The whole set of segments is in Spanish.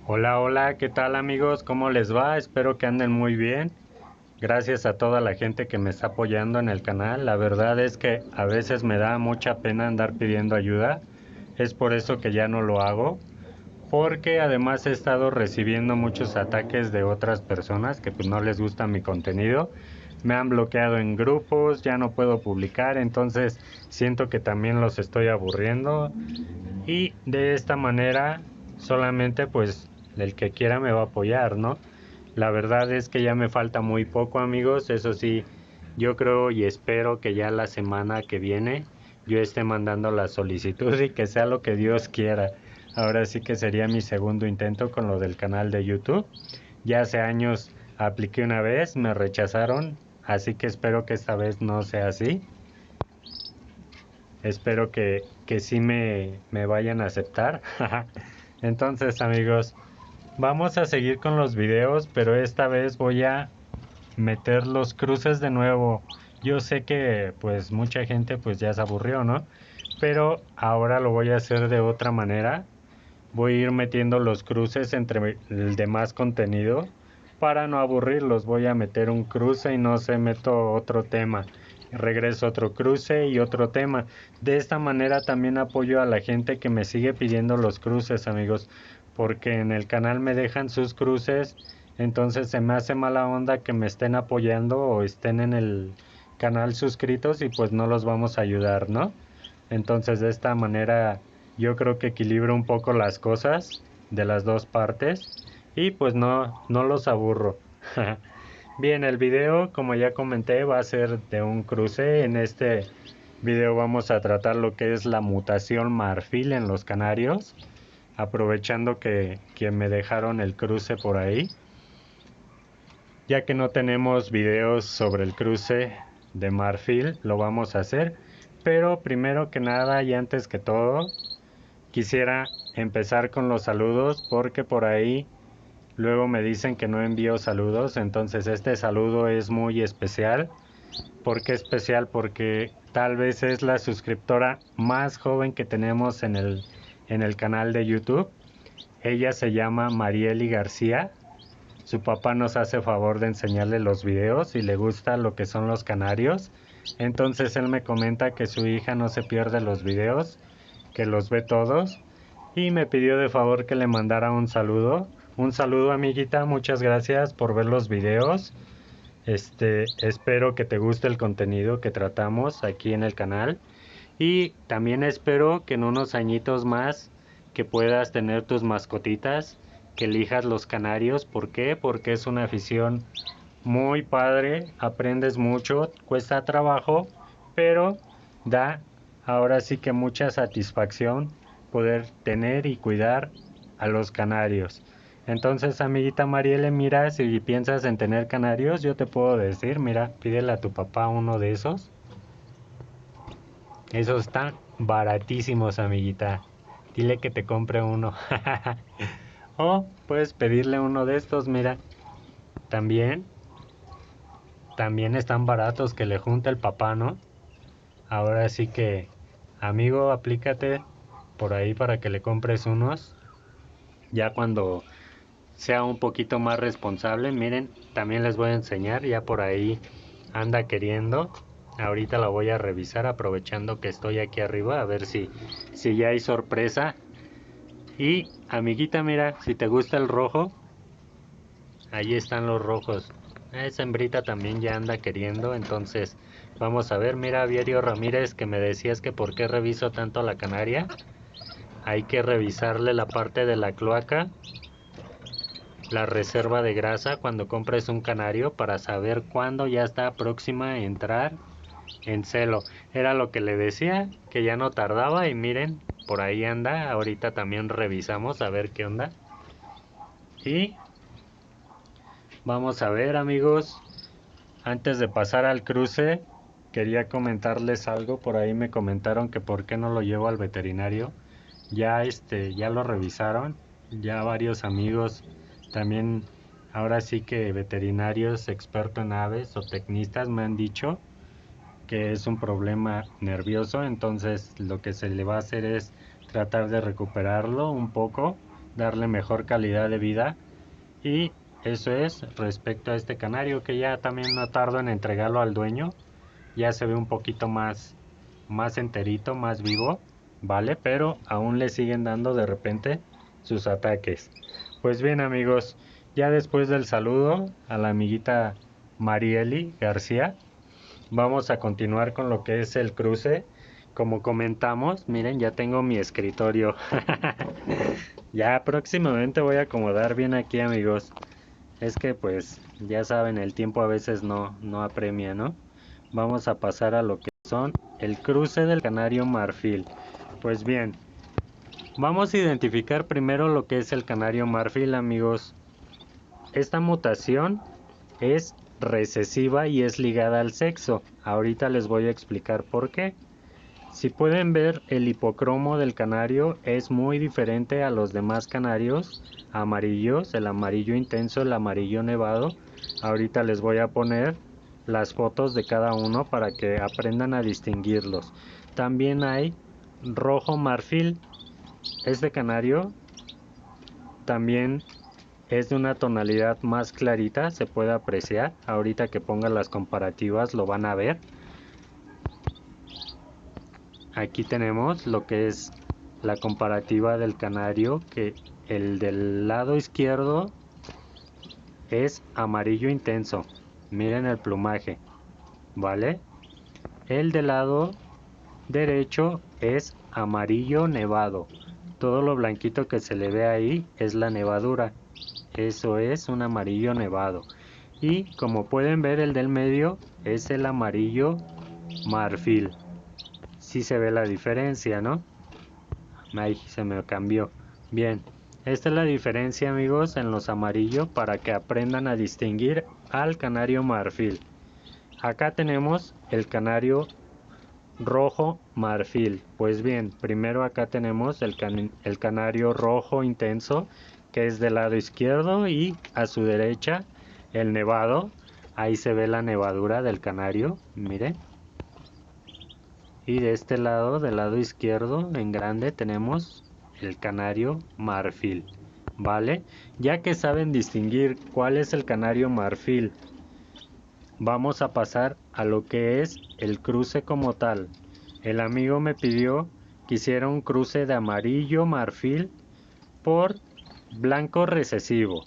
Hola, hola, ¿qué tal amigos? ¿Cómo les va? Espero que anden muy bien. Gracias a toda la gente que me está apoyando en el canal. La verdad es que a veces me da mucha pena andar pidiendo ayuda. Es por eso que ya no lo hago. Porque además he estado recibiendo muchos ataques de otras personas que pues no les gusta mi contenido. Me han bloqueado en grupos, ya no puedo publicar, entonces siento que también los estoy aburriendo y de esta manera solamente pues el que quiera me va a apoyar, ¿no? La verdad es que ya me falta muy poco, amigos. Eso sí, yo creo y espero que ya la semana que viene yo esté mandando la solicitud y que sea lo que Dios quiera. Ahora sí que sería mi segundo intento con lo del canal de YouTube. Ya hace años apliqué una vez, me rechazaron, así que espero que esta vez no sea así. Espero que sí me vayan a aceptar. Entonces, amigos, vamos a seguir con los videos, pero esta vez voy a meter los cruces de nuevo. Yo sé que pues mucha gente pues ya se aburrió, ¿no? Pero ahora lo voy a hacer de otra manera. Voy a ir metiendo los cruces entre el demás contenido para no aburrirlos. Voy a meter un cruce y no sé, meto otro tema. Regreso otro cruce y otro tema. De esta manera también apoyo a la gente que me sigue pidiendo los cruces, amigos, porque en el canal me dejan sus cruces, entonces se me hace mala onda que me estén apoyando o estén en el canal suscritos y pues no los vamos a ayudar, ¿no? Entonces de esta manera yo creo que equilibro un poco las cosas de las dos partes y pues no los aburro. Bien, el video, como ya comenté, va a ser de un cruce. En este video vamos a tratar lo que es la mutación marfil en los canarios, aprovechando que me dejaron el cruce por ahí. Ya que no tenemos videos sobre el cruce de marfil, lo vamos a hacer. Pero primero que nada y antes que todo, quisiera empezar con los saludos porque por ahí luego me dicen que no envío saludos, entonces este saludo es muy especial. ¿Por qué especial? Porque tal vez es la suscriptora más joven que tenemos en el canal de YouTube. Ella se llama Marieli García. Su papá nos hace favor de enseñarle los videos y le gusta lo que son los canarios. Entonces él me comenta que su hija no se pierde los videos, que los ve todos y me pidió de favor que le mandara un saludo. Un saludo, amiguita, muchas gracias por ver los videos. Espero que te guste el contenido que tratamos aquí en el canal y también espero que en unos añitos más que puedas tener tus mascotitas, que elijas los canarios. ¿Por qué? Porque es una afición muy padre, aprendes mucho, cuesta trabajo, pero da ahora sí que mucha satisfacción poder tener y cuidar a los canarios. Entonces, amiguita Mariele, mira, si piensas en tener canarios, yo te puedo decir, mira, pídele a tu papá uno de esos. Esos están baratísimos, amiguita. Dile que te compre uno. O puedes pedirle uno de estos, mira. También, también están baratos que le junta el papá, ¿no? Ahora sí que, amigo, aplícate por ahí para que le compres unos. Ya cuando sea un poquito más responsable, miren, también les voy a enseñar, ya por ahí anda queriendo. Ahorita la voy a revisar aprovechando que estoy aquí arriba, a ver si ya hay sorpresa. Y amiguita, mira, si te gusta el rojo, ahí están los rojos. Esa hembrita también ya anda queriendo, entonces vamos a ver. Mira, Vierio Ramírez, que me decías que por qué reviso tanto la canaria. Hay que revisarle la parte de la cloaca, la reserva de grasa cuando compres un canario para saber cuándo ya está próxima a entrar en celo. Era lo que le decía, que ya no tardaba y miren, por ahí anda. Ahorita también revisamos a ver qué onda. Y vamos a ver, amigos, antes de pasar al cruce, quería comentarles algo. Por ahí me comentaron que por qué no lo llevo al veterinario. Ya ya lo revisaron, ya varios amigos también, ahora sí que veterinarios expertos en aves o tecnistas me han dicho que es un problema nervioso, entonces lo que se le va a hacer es tratar de recuperarlo un poco darle mejor calidad de vida. Y eso es respecto a este canario, que ya también no tardo en entregarlo al dueño. Ya se ve un poquito más enterito, más vivo, ¿vale? Pero aún le siguen dando de repente sus ataques. Pues bien, amigos, ya después del saludo a la amiguita Marieli García, vamos a continuar con lo que es el cruce. Como comentamos, miren, ya tengo mi escritorio. Ya próximamente voy a acomodar bien aquí, amigos. Es que pues ya saben, el tiempo a veces no apremia, ¿no? Vamos a pasar a lo que son el cruce del canario marfil. Pues bien, vamos a identificar primero lo que es el canario marfil, amigos. Esta mutación es recesiva y es ligada al sexo. Ahorita les voy a explicar por qué. Si pueden ver, el hipocromo del canario es muy diferente a los demás canarios amarillos, el amarillo intenso, el amarillo nevado. Ahorita les voy a poner las fotos de cada uno para que aprendan a distinguirlos. También hay rojo marfil. Este canario también es de una tonalidad más clarita, se puede apreciar. Ahorita que ponga las comparativas lo van a ver. Aquí tenemos lo que es la comparativa del canario, que el del lado izquierdo es amarillo intenso. Miren el plumaje, ¿vale? El del lado derecho es amarillo nevado. Todo lo blanquito que se le ve ahí es la nevadura. Eso es un amarillo nevado. Y como pueden ver, el del medio es el amarillo marfil. Sí se ve la diferencia, ¿no? Ay, se me cambió. Bien, esta es la diferencia, amigos, en los amarillos para que aprendan a distinguir al canario marfil. Acá tenemos el canario rojo marfil. Pues bien, primero acá tenemos el canario rojo intenso, que es del lado izquierdo, y a su derecha el nevado. Ahí se ve la nevadura del canario, miren. Y de este lado, del lado izquierdo, en grande, tenemos el canario marfil, ¿vale? Ya que saben distinguir cuál es el canario marfil, vamos a pasar a lo que es el cruce como tal. El amigo me pidió que hiciera un cruce de amarillo marfil por blanco recesivo.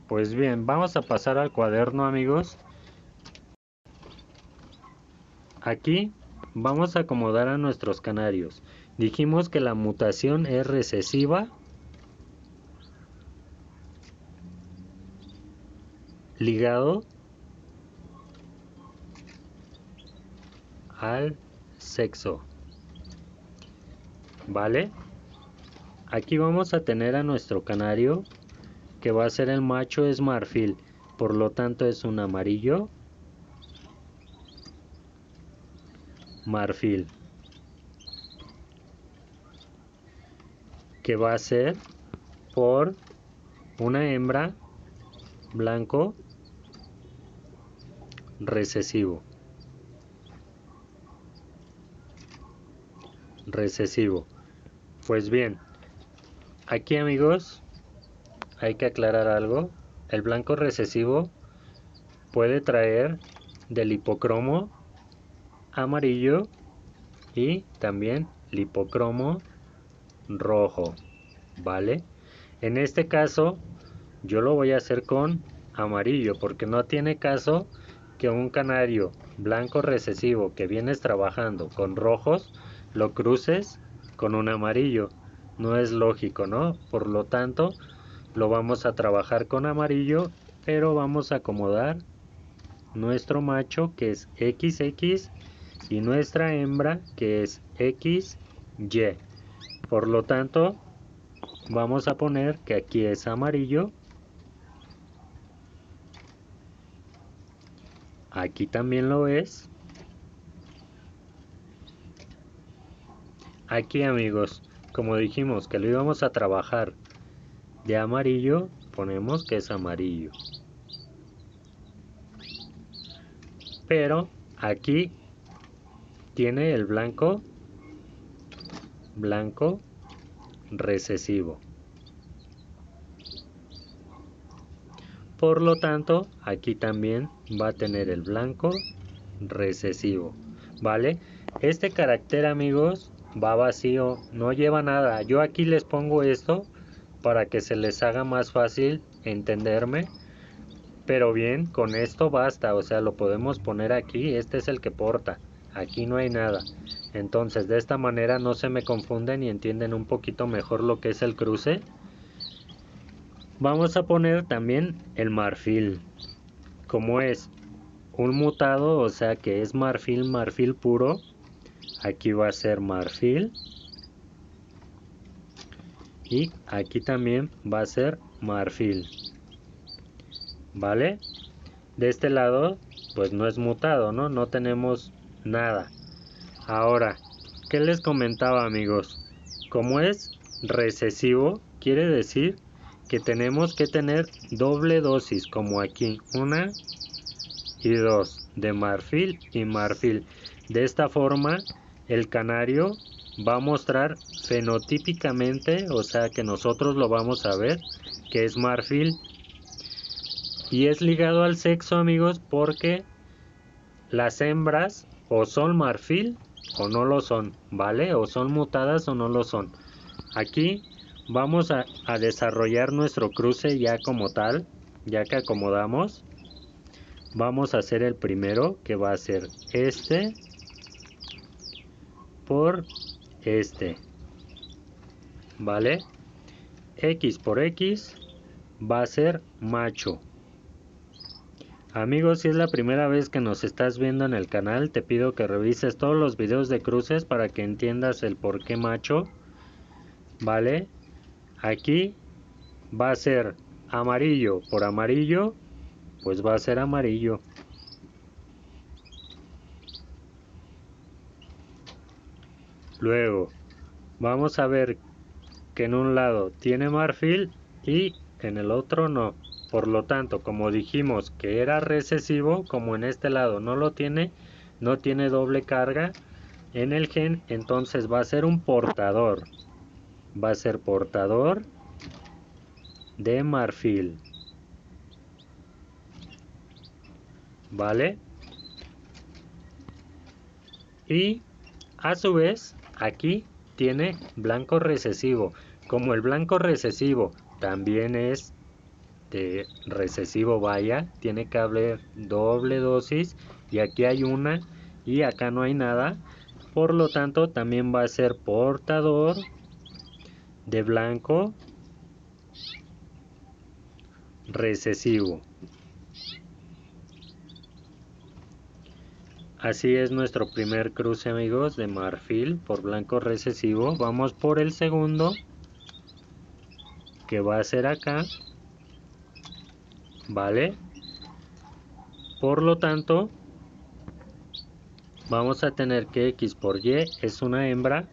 Pues bien, vamos a pasar al cuaderno, amigos. Aquí vamos a acomodar a nuestros canarios. Dijimos que la mutación es recesiva, ligado al sexo, ¿vale? Aquí vamos a tener a nuestro canario, que va a ser el macho, es marfil, por lo tanto es un amarillo marfil, que va a ser por una hembra blanco recesivo. Pues bien, aquí, amigos, hay que aclarar algo. El blanco recesivo puede traer del hipocromo amarillo y también hipocromo rojo, ¿vale? En este caso yo lo voy a hacer con amarillo, porque no tiene caso que un canario blanco recesivo que vienes trabajando con rojos lo cruces con un amarillo. No es lógico, ¿no? Por lo tanto, lo vamos a trabajar con amarillo, pero vamos a acomodar nuestro macho, que es XX, y nuestra hembra, que es XY. Por lo tanto, vamos a poner que aquí es amarillo, aquí también lo es. Aquí, amigos, como dijimos que lo íbamos a trabajar de amarillo, ponemos que es amarillo. Pero aquí tiene el blanco recesivo. Por lo tanto, aquí también va a tener el blanco recesivo, ¿vale? Este carácter, amigos, va vacío, no lleva nada. Yo aquí les pongo esto para que se les haga más fácil entenderme. Pero bien, con esto basta, o sea, lo podemos poner aquí. Este es el que porta, aquí no hay nada. Entonces, de esta manera no se me confunden y entienden un poquito mejor lo que es el cruce. Vamos a poner también el marfil. Como es un mutado, o sea que es marfil, marfil puro, aquí va a ser marfil. Y aquí también va a ser marfil. ¿Vale? De este lado, pues no es mutado, ¿no? No tenemos nada. Ahora, ¿qué les comentaba, amigos? Como es recesivo, quiere decir que tenemos que tener doble dosis, como aquí, 1 y 2, de marfil y marfil. De esta forma, el canario va a mostrar fenotípicamente, o sea que nosotros lo vamos a ver, que es marfil. Y es ligado al sexo, amigos, porque las hembras o son marfil o no lo son, ¿vale? O son mutadas o no lo son. Aquí vamos a desarrollar nuestro cruce ya como tal, ya que acomodamos. Vamos a hacer el primero, que va a ser este por este, ¿vale? X por X va a ser macho. Amigos, si es la primera vez que nos estás viendo en el canal, te pido que revises todos los videos de cruces para que entiendas el por qué macho, ¿vale? Aquí va a ser amarillo por amarillo, pues va a ser amarillo. Luego, vamos a ver que en un lado tiene marfil y en el otro no. Por lo tanto, como dijimos que era recesivo, como en este lado no lo tiene, no tiene doble carga en el gen, entonces va a ser un portador. Va a ser portador de marfil. ¿Vale? Y a su vez, aquí tiene blanco recesivo. Como el blanco recesivo también es de recesivo, vaya, tiene que haber doble dosis y aquí hay una y acá no hay nada. Por lo tanto, también va a ser portador de blanco recesivo. Así es nuestro primer cruce, amigos, de marfil por blanco recesivo. Vamos por el segundo, que va a ser acá, ¿vale? Por lo tanto, vamos a tener que X por Y es una hembra.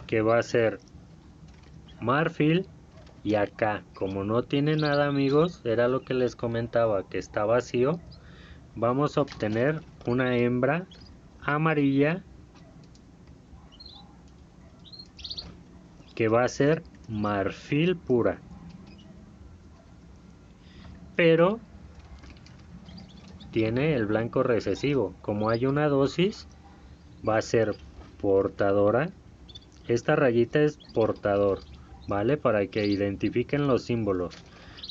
Que va a ser marfil. Y acá, como no tiene nada, amigos, era lo que les comentaba, que está vacío. Vamos a obtener una hembra amarilla. Que va a ser marfil pura. Pero tiene el blanco recesivo. Como hay una dosis, va a ser portadora. Esta rayita es portador, ¿vale? Para que identifiquen los símbolos.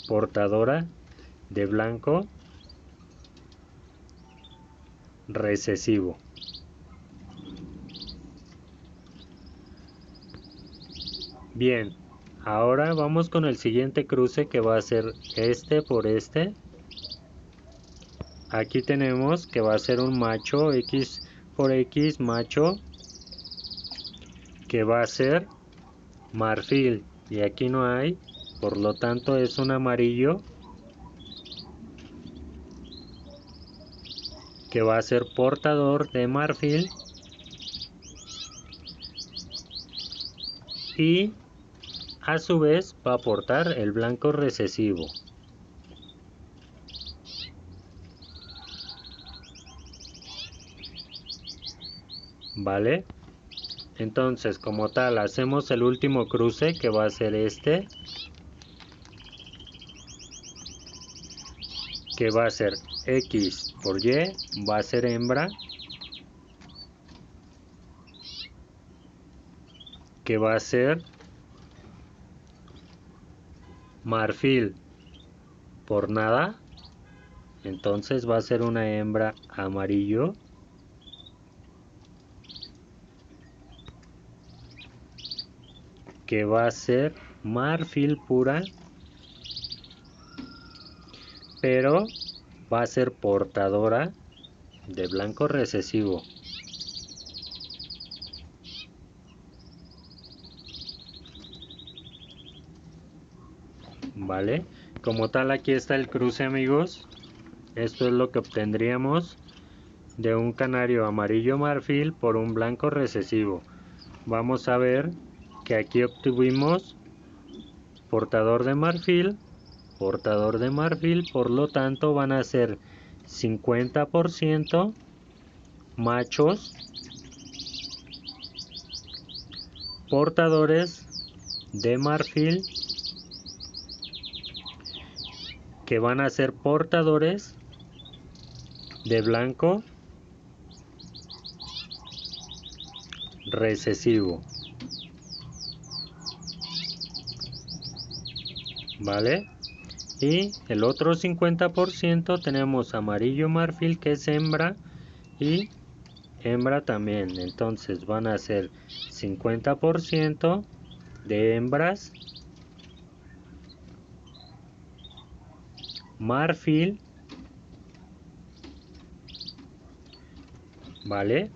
Portadora de blanco recesivo. Bien, ahora vamos con el siguiente cruce, que va a ser este por este. Aquí tenemos que va a ser un macho, X por X macho, que va a ser marfil. Y aquí no hay, por lo tanto es un amarillo, que va a ser portador de marfil. Y a su vez va a aportar el blanco recesivo. ¿Vale? Entonces, como tal, hacemos el último cruce, que va a ser este, que va a ser X por Y, va a ser hembra, que va a ser marfil por nada, entonces va a ser una hembra amarillo, que va a ser marfil pura, pero va a ser portadora de blanco recesivo. Vale, como tal aquí está el cruce, amigos. Esto es lo que obtendríamos de un canario amarillo marfil por un blanco recesivo. Vamos a ver que aquí obtuvimos portador de marfil, por lo tanto van a ser 50% machos portadores de marfil, que van a ser portadores de blanco recesivo. Vale, y el otro 50% tenemos amarillo marfil, que es hembra, y hembra también. Entonces van a ser 50% de hembras marfil, vale,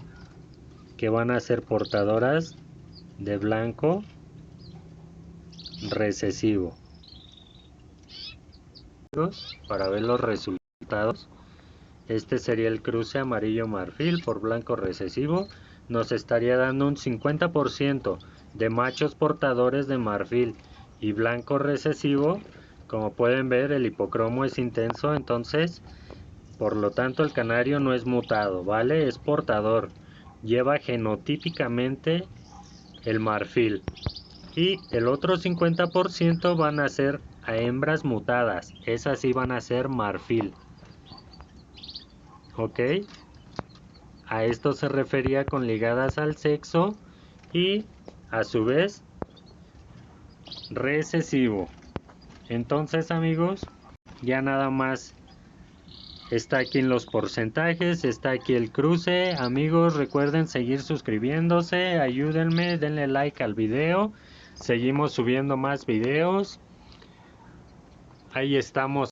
que van a ser portadoras de blanco recesivo. Para ver los resultados, este sería el cruce amarillo marfil por blanco recesivo. Nos estaría dando un 50% de machos portadores de marfil y blanco recesivo. Como pueden ver, el hipocromo es intenso, entonces por lo tanto el canario no es mutado, ¿vale? Es portador, lleva genotípicamente el marfil. Y el otro 50% van a ser a hembras mutadas, esas sí van a ser marfil. ¿Ok? A esto se refería con ligadas al sexo y a su vez recesivo. Entonces, amigos, ya nada más está aquí en los porcentajes, está aquí el cruce. Amigos, recuerden seguir suscribiéndose, ayúdenme, denle like al video. Seguimos subiendo más videos. Ahí estamos.